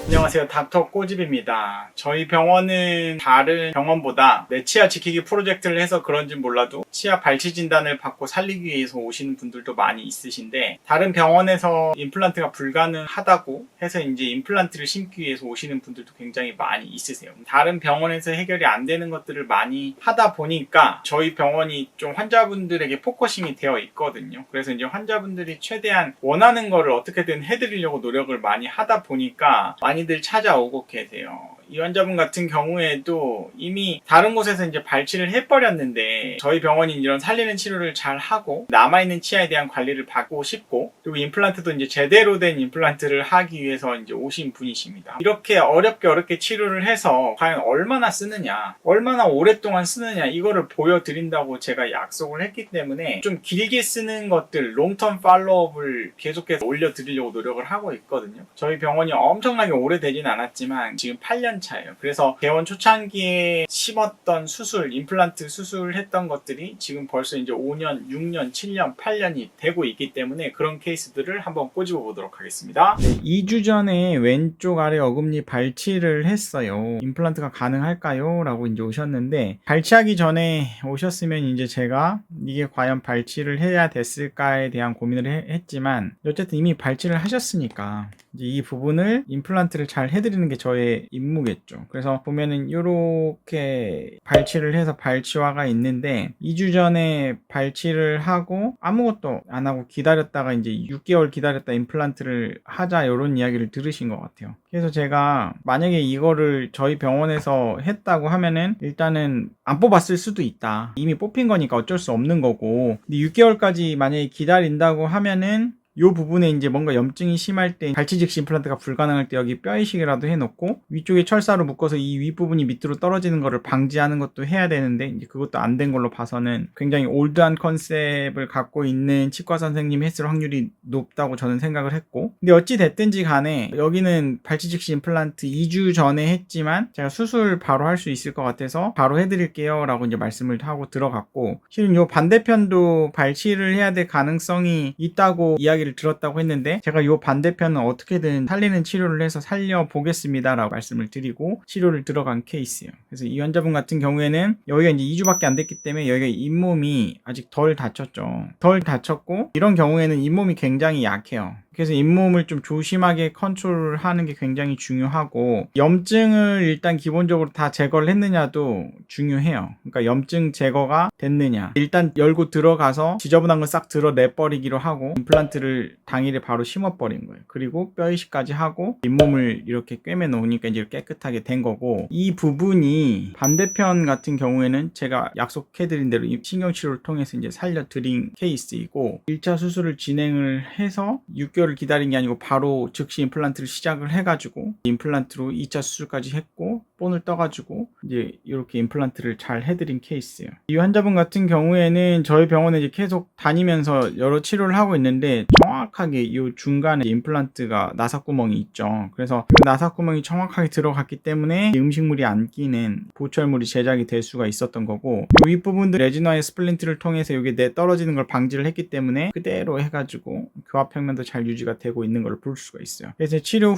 안녕하세요. 닥터 꼬집입니다. 저희 병원은 다른 병원보다 내 치아 지키기 프로젝트를 해서 그런지 몰라도 치아 발치 진단을 받고 살리기 위해서 오시는 분들도 많이 있으신데, 다른 병원에서 임플란트가 불가능하다고 해서 이제 임플란트를 심기 위해서 오시는 분들도 굉장히 많이 있으세요. 다른 병원에서 해결이 안 되는 것들을 많이 하다 보니까 저희 병원이 좀 환자분들에게 포커싱이 되어 있거든요. 그래서 이제 환자분들이 최대한 원하는 거를 어떻게든 해드리려고 노력을 많이 하다 보니까 많이들 찾아오고 계세요. 이 환자분 같은 경우에도 이미 다른 곳에서 이제 발치를 해버렸는데, 저희 병원이 이런 살리는 치료를 잘 하고 남아있는 치아에 대한 관리를 받고 싶고, 그리고 임플란트도 이제 제대로 된 임플란트를 하기 위해서 이제 오신 분이십니다. 이렇게 어렵게 치료를 해서 과연 얼마나 쓰느냐, 얼마나 오랫동안 쓰느냐, 이거를 보여드린다고 제가 약속을 했기 때문에 좀 길게 쓰는 것들, 롱텀 팔로업을 계속해서 올려드리려고 노력을 하고 있거든요. 저희 병원이 엄청나게 오래되진 않았지만 지금 8년 차예요. 그래서 개원 초창기에 심었던 수술, 임플란트 수술했던 것들이 지금 벌써 이제 5년, 6년, 7년, 8년이 되고 있기 때문에 그런 케이스들을 한번 꼬집어 보도록 하겠습니다. 2주 전에 왼쪽 아래 어금니 발치를 했어요. 임플란트가 가능할까요? 라고 이제 오셨는데, 발치하기 전에 오셨으면 이제 제가 이게 과연 발치를 해야 됐을까에 대한 고민을 했지만, 어쨌든 이미 발치를 하셨으니까 이제 이 부분을 임플란트를 잘 해드리는 게 저의 임무겠죠. 그래서 보면은 이렇게 발치를 해서 발치화가 있는데, 2주 전에 발치를 하고 아무것도 안 하고 기다렸다가 이제 6개월 기다렸다 임플란트를 하자, 이런 이야기를 들으신 것 같아요. 그래서 제가 만약에 이거를 저희 병원에서 했다고 하면은 일단은 안 뽑았을 수도 있다. 이미 뽑힌 거니까 어쩔 수 없는 거고, 근데 6개월까지 만약에 기다린다고 하면은 요 부분에 이제 뭔가 염증이 심할 때, 발치 즉시 임플란트가 불가능할 때 여기 뼈 이식이라도 해놓고 위쪽에 철사로 묶어서 이 윗부분이 밑으로 떨어지는 거를 방지하는 것도 해야 되는데, 이제 그것도 안 된 걸로 봐서는 굉장히 올드한 컨셉을 갖고 있는 치과 선생님이 했을 확률이 높다고 저는 생각을 했고, 근데 어찌 됐든지 간에 여기는 발치 즉시 임플란트 2주 전에 했지만 제가 수술 바로 할 수 있을 것 같아서 바로 해드릴게요 라고 이제 말씀을 하고 들어갔고, 실은 요 반대편도 발치를 해야 될 가능성이 있다고 이야기를 들었다고 했는데, 제가 요 반대편은 어떻게든 살리는 치료를 해서 살려보겠습니다 라고 말씀을 드리고 치료를 들어간 케이스예요. 그래서 이 환자분 같은 경우에는 여기가 이제 2주밖에 안 됐기 때문에 여기가 잇몸이 아직 덜 다쳤죠. 덜 다쳤고, 이런 경우에는 잇몸이 굉장히 약해요. 그래서 잇몸을 좀 조심하게 컨트롤하는 게 굉장히 중요하고, 염증을 일단 기본적으로 다 제거를 했느냐도 중요해요. 그러니까 염증 제거가 됐느냐, 일단 열고 들어가서 지저분한 거 싹 드러내버리기로 하고 임플란트를 당일에 바로 심어버린 거예요. 그리고 뼈 이식까지 하고 잇몸을 이렇게 꿰매 놓으니까 이제 깨끗하게 된 거고, 이 부분이 반대편 같은 경우에는 제가 약속해드린 대로 신경치료를 통해서 이제 살려드린 케이스이고, 1차 수술을 진행을 해서 6개월을 기다린 게 아니고 바로 즉시 임플란트를 시작을 해가지고 임플란트로 2차 수술까지 했고, 본을 떠가지고 이제 이렇게 임플란트를 잘 해드린 케이스예요. 이 환자분 같은 경우에는 저희 병원에 이제 계속 다니면서 여러 치료를 하고 있는데, 정확하게 이 중간에 임플란트가 나사구멍이 있죠. 그래서 이 나사구멍이 정확하게 들어갔기 때문에 음식물이 안 끼는 보철물이 제작이 될 수가 있었던 거고, 이 윗부분도 레지나의 스플린트를 통해서 이게 떨어지는 걸 방지를 했기 때문에 그대로 해가지고 교합평면도 잘 유지가 되고 있는 걸 볼 수가 있어요. 그래서 치료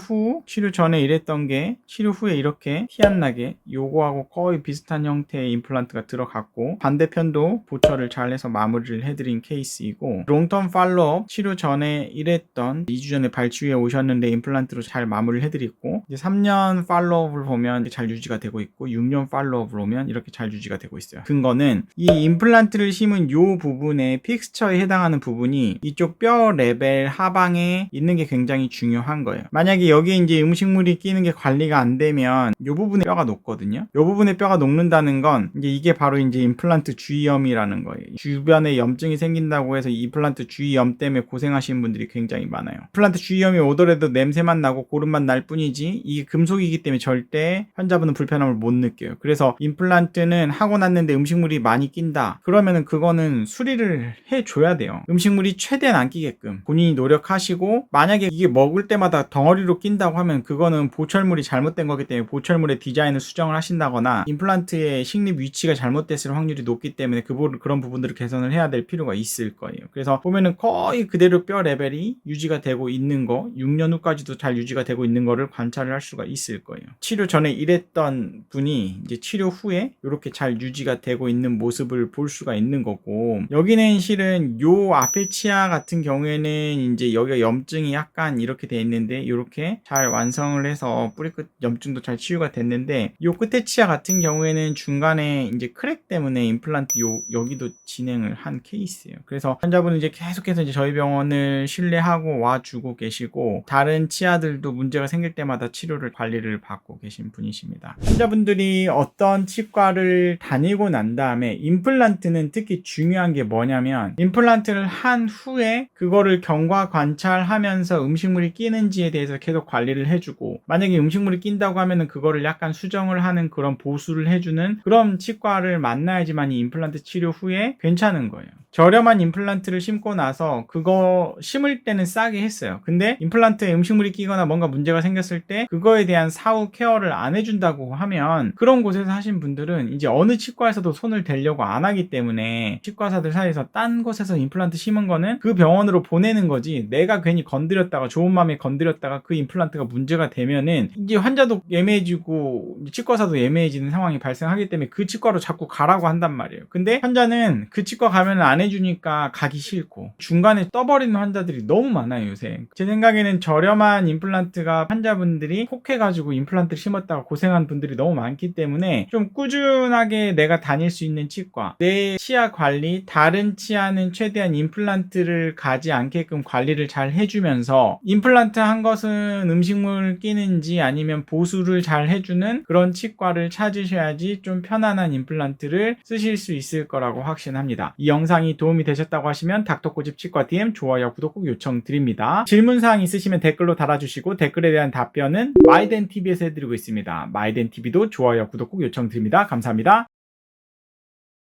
전에 이랬던 게 치료 후에 이렇게 티 안 나게 요거하고 거의 비슷한 형태의 임플란트가 들어갔고, 반대편도 보철을 잘 해서 마무리를 해드린 케이스이고, 롱텀 팔로업 치료 전에 이랬던 2주 전에 발치 후에 오셨는데 임플란트로 잘 마무리를 해드리고, 이제 3년 팔로업을 보면 잘 유지가 되고 있고, 6년 팔로업을 보면 이렇게 잘 유지가 되고 있어요. 근거는 이 임플란트를 심은 요 부분에 픽스처에 해당하는 부분이 이쪽 뼈 레벨 하방에 있는 게 굉장히 중요한 거예요. 만약에 여기에 이제 음식물이 끼는 게 관리가 안 되면 요 부분에 뼈가 녹거든요. 요 부분에 뼈가 녹는다는 건 이제 이게 바로 이제 임플란트 주위염이라는 거예요. 주변에 염증이 생긴다고 해서 임플란트 주위염 때문에 고생하시는 분들이 굉장히 많아요. 임플란트 주위염이 오더라도 냄새만 나고 고름만 날 뿐이지 이게 금속이기 때문에 절대 환자분은 불편함을 못 느껴요. 그래서 임플란트는 하고 났는데 음식물이 많이 낀다, 그러면은 그거는 수리를 해줘야 돼요. 음식물이 최대한 안 끼게끔 본인이 노력하시고, 만약에 이게 먹을 때마다 덩어리로 낀다고 하면 그거는 보철물이 잘못된 거기 때문에 보철물의 디자인을 수정을 하신다거나 임플란트의 식립 위치가 잘못됐을 확률이 높기 때문에 그런 부분들을 개선을 해야 될 필요가 있을 거예요. 그래서 보면은 거의 그대로 뼈 케어 레벨이 유지가 되고 있는 거, 6년 후까지도 잘 유지가 되고 있는 거를 관찰을 할 수가 있을 거예요. 치료 전에 일했던 분이 이제 치료 후에 이렇게 잘 유지가 되고 있는 모습을 볼 수가 있는 거고, 여기는 실은 요 앞에 치아 같은 경우에는 이제 여기가 염증이 약간 이렇게 돼 있는데 이렇게 잘 완성을 해서 뿌리 끝 염증도 잘 치유가 됐는데, 요 끝에 치아 같은 경우에는 중간에 이제 크랙 때문에 임플란트 여기도 진행을 한 케이스예요. 그래서 환자분은 이제 계속해서 이제 저희 병원을 신뢰하고 와주고 계시고, 다른 치아들도 문제가 생길 때마다 치료를 관리를 받고 계신 분이십니다. 환자분들이 어떤 치과를 다니고 난 다음에 임플란트는 특히 중요한 게 뭐냐면, 임플란트를 한 후에 그거를 경과 관찰하면서 음식물이 끼는지에 대해서 계속 관리를 해주고, 만약에 음식물이 낀다고 하면은 그거를 약간 수정을 하는 그런 보수를 해주는 그런 치과를 만나야지만 이 임플란트 치료 후에 괜찮은 거예요. 저렴한 임플란트를 심고 나서 그거 심을 때는 싸게 했어요. 근데 임플란트에 음식물이 끼거나 뭔가 문제가 생겼을 때 그거에 대한 사후 케어를 안 해준다고 하면, 그런 곳에서 하신 분들은 이제 어느 치과에서도 손을 대려고 안 하기 때문에 치과사들 사이에서 딴 곳에서 임플란트 심은 거는 그 병원으로 보내는 거지, 내가 괜히 건드렸다가 좋은 마음에 건드렸다가 그 임플란트가 문제가 되면은 이제 환자도 예매해지고 치과사도 예매해지는 상황이 발생하기 때문에 그 치과로 자꾸 가라고 한단 말이에요. 근데 환자는 그 치과 가면 안 해주니까 가기 싫고 중간에 떠버리는 환자들이 너무 많아요 요새. 제 생각에는 저렴한 임플란트가 환자분들이 혹해가지고 임플란트를 심었다가 고생한 분들이 너무 많기 때문에 좀 꾸준하게 내가 다닐 수 있는 치과, 내 치아 관리, 다른 치아는 최대한 임플란트를 가지 않게끔 관리를 잘 해주면서, 임플란트 한 것은 음식물 끼는지 아니면 보수를 잘 해주는 그런 치과를 찾으셔야지 좀 편안한 임플란트를 쓰실 수 있을 거라고 확신합니다. 이 영상이 도움이 되셨다고 하시면 닥터코집 치과 DM 좋아요 구독 꼭 요청드립니다. 질문사항 있으시면 댓글로 달아주시고, 댓글에 대한 답변은 마이덴TV에서 해드리고 있습니다. 마이덴TV도 좋아요 구독 꼭 요청드립니다. 감사합니다.